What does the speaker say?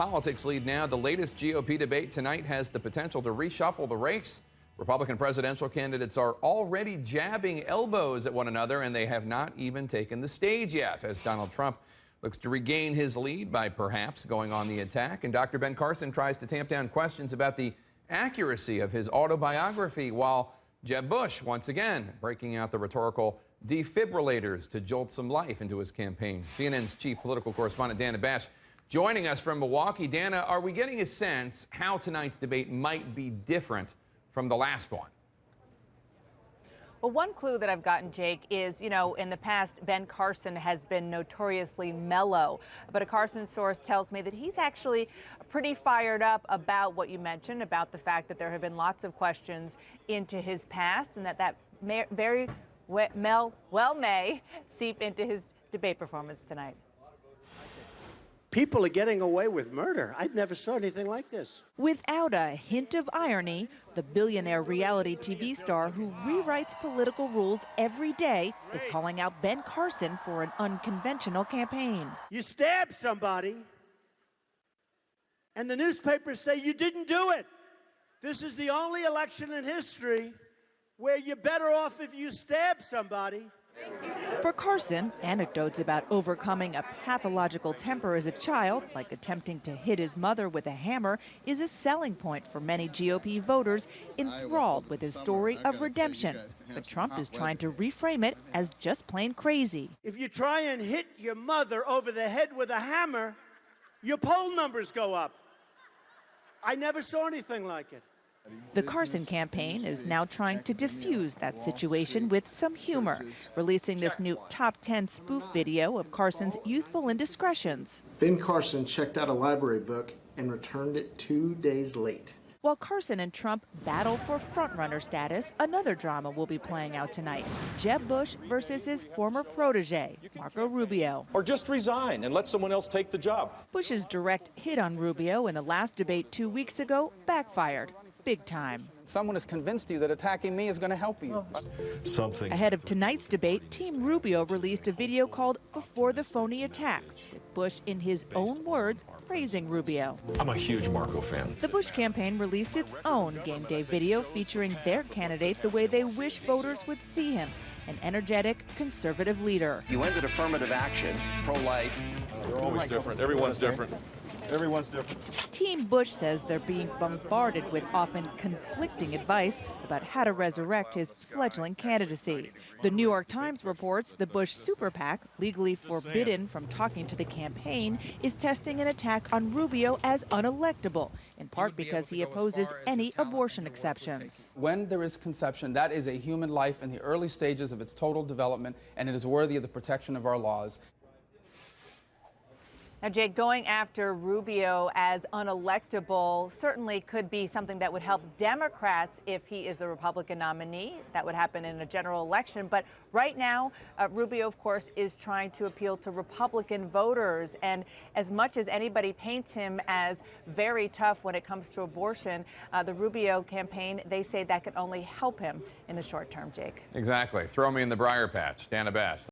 politics lead now. The latest GOP debate tonight has the potential to reshuffle the race. Republican presidential candidates are already jabbing elbows at one another, and they have not even taken the stage yet, as Donald Trump looks to regain his lead by perhaps going on the attack. And Dr. Ben Carson tries to tamp down questions about the accuracy of his autobiography, while Jeb Bush, once again, breaking out the rhetorical defibrillators to jolt some life into his campaign. CNN's chief political correspondent, Dana Bash, joining us from Milwaukee. Dana, are we getting a sense how tonight's debate might be different from the last one? Well, one clue that I've gotten, Jake, is, in the past, Ben Carson has been notoriously mellow. But a Carson source tells me that he's actually pretty fired up about what you mentioned, about the fact that there have been lots of questions into his past, and that may seep into his debate performance tonight. People are getting away with murder. I never saw anything like this. Without a hint of irony, the billionaire reality TV star who rewrites political rules every day is calling out Ben Carson for an unconventional campaign. You stab somebody, and the newspapers say you didn't do it. This is the only election in history where you're better off if you stab somebody. For Carson, anecdotes about overcoming a pathological temper as a child, like attempting to hit his mother with a hammer, is a selling point for many GOP voters enthralled with his story of redemption. But Trump is trying to reframe it as just plain crazy. If you try and hit your mother over the head with a hammer, your poll numbers go up. I never saw anything like it. The Carson campaign is now trying to diffuse that situation with some humor, releasing this new top 10 spoof video of Carson's youthful indiscretions. Ben Carson checked out a library book and returned it 2 days late. While Carson and Trump battle for frontrunner status, another drama will be playing out tonight. Jeb Bush versus his former protege, Marco Rubio. Or just resign and let someone else take the job. Bush's direct hit on Rubio in the last debate 2 weeks ago backfired. Big time. Someone has convinced you that attacking me is going to help you. Ahead of tonight's debate, Team Rubio released a video called Before the Phony Attacks, with Bush, in his own words, praising Rubio. I'm a huge Marco fan. The Bush campaign released its own game day video featuring their candidate the way they wish voters would see him, an energetic conservative leader. You ended affirmative action, pro-life. They're always different. Everyone's different. Everyone's different. Team Bush says they're being bombarded with often conflicting advice about how to resurrect his fledgling candidacy. The New York Times reports the Bush super PAC, legally forbidden from talking to the campaign, is testing an attack on Rubio as unelectable, in part because he opposes any abortion exceptions. When there is conception, that is a human life in the early stages of its total development, and it is worthy of the protection of our laws. Now, Jake, going after Rubio as unelectable certainly could be something that would help Democrats if he is the Republican nominee. That would happen in a general election. But right now, Rubio, of course, is trying to appeal to Republican voters. And as much as anybody paints him as very tough when it comes to abortion, the Rubio campaign, they say that could only help him in the short term, Jake. Exactly. Throw me in the briar patch. Dana Bash.